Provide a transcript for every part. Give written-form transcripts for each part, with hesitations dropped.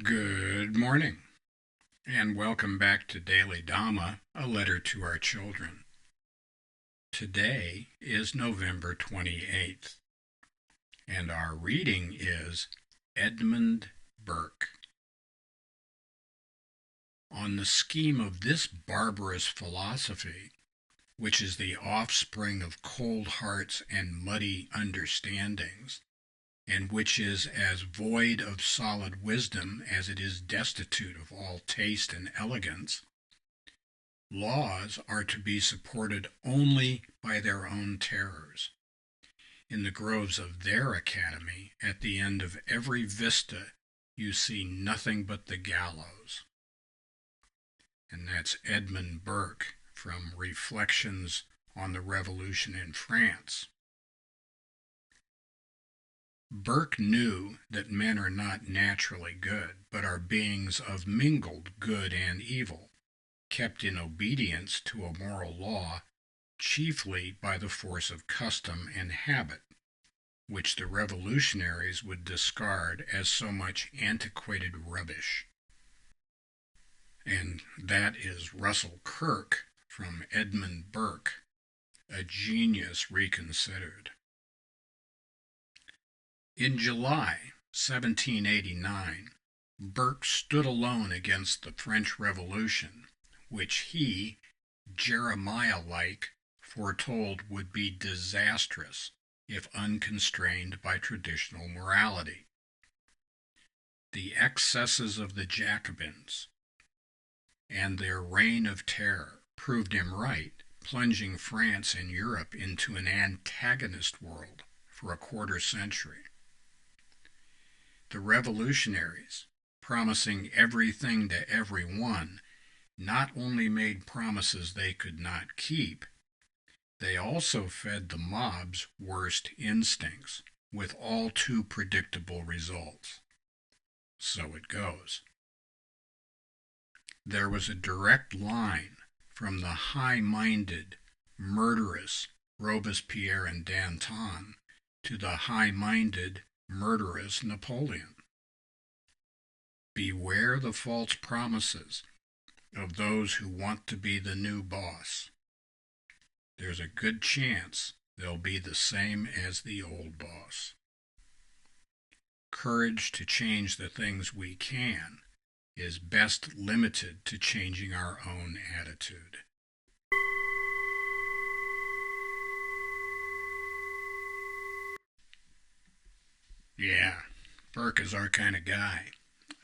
Good morning, and welcome back to Daily Dhamma, a letter to our children. Today is November 28th, and our reading is Edmund Burke. On the scheme of this barbarous philosophy, which is the offspring of cold hearts and muddy understandings, and which is as void of solid wisdom as it is destitute of all taste and elegance, laws are to be supported only by their own terrors. In the groves of their academy, at the end of every vista, you see nothing but the gallows. And that's Edmund Burke from Reflections on the Revolution in France. Burke knew that men are not naturally good, but are beings of mingled good and evil, kept in obedience to a moral law, chiefly by the force of custom and habit, which the revolutionaries would discard as so much antiquated rubbish. And that is Russell Kirk from Edmund Burke, A Genius Reconsidered. In July 1789, Burke stood alone against the French Revolution, which he, Jeremiah-like, foretold would be disastrous if unconstrained by traditional morality. The excesses of the Jacobins and their reign of terror proved him right, plunging France and Europe into an antagonist world for a quarter century. The revolutionaries, promising everything to everyone, not only made promises they could not keep, they also fed the mob's worst instincts, with all too predictable results. So it goes. There was a direct line from the high-minded, murderous Robespierre and Danton to the high-minded, murderous Napoleon. Beware the false promises of those who want to be the new boss. There's a good chance they'll be the same as the old boss. Courage to change the things we can is best limited to changing our own attitude. Yeah, Burke is our kind of guy.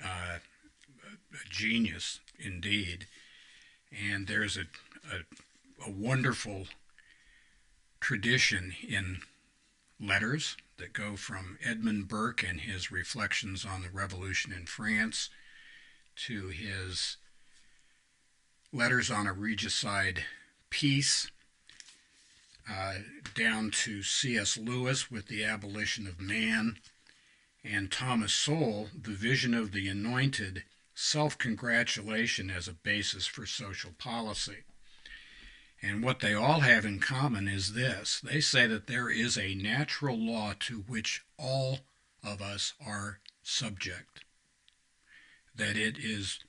A genius indeed. And there's a wonderful tradition in letters that go from Edmund Burke and his reflections on the Revolution in France to his letters on a regicide peace, down to C.S. Lewis with The Abolition of Man, and Thomas Sowell, The Vision of the Anointed, self-congratulation as a basis for social policy. And what they all have in common is this. They say that there is a natural law to which all of us are subject, that it is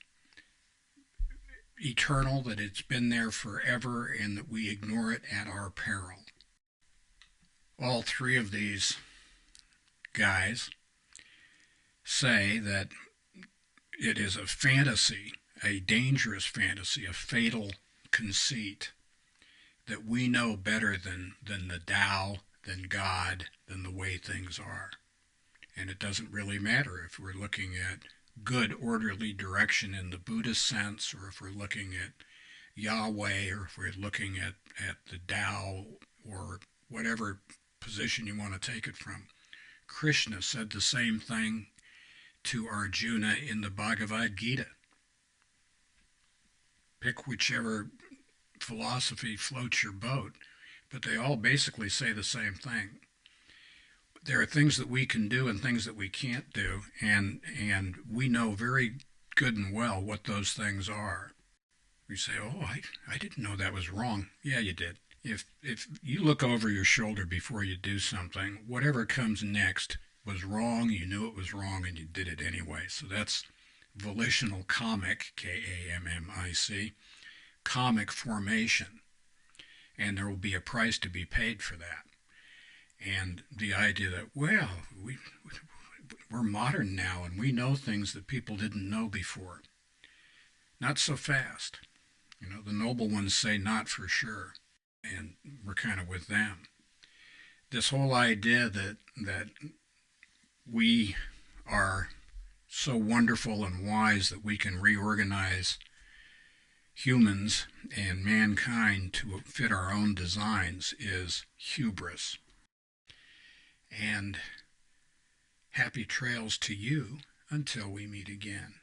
eternal, that it's been there forever, and that we ignore it at our peril. All three of these guys say that it is a fantasy, a dangerous fantasy, a fatal conceit, that we know better than the Tao, than God, than the way things are. And it doesn't really matter if we're looking at good, orderly direction in the Buddhist sense, or if we're looking at Yahweh, or if we're looking at the Tao, or whatever position you want to take it from. Krishna said the same thing to Arjuna in the Bhagavad Gita. Pick whichever philosophy floats your boat, but they all basically say the same thing. There are things that we can do and things that we can't do, and we know very good and well what those things are. We say, oh, I didn't know that was wrong. Yeah, you did. If you look over your shoulder before you do something, whatever comes next was wrong, you knew it was wrong, and you did it anyway. So that's volitional comic, Kammic, comic formation, and there will be a price to be paid for that. And the idea that, well, we're modern now and we know things that people didn't know before. Not so fast. You know, the noble ones say not for sure, and we're kind of with them. This whole idea that we are so wonderful and wise that we can reorganize humans and mankind to fit our own designs is hubris. And happy trails to you until we meet again.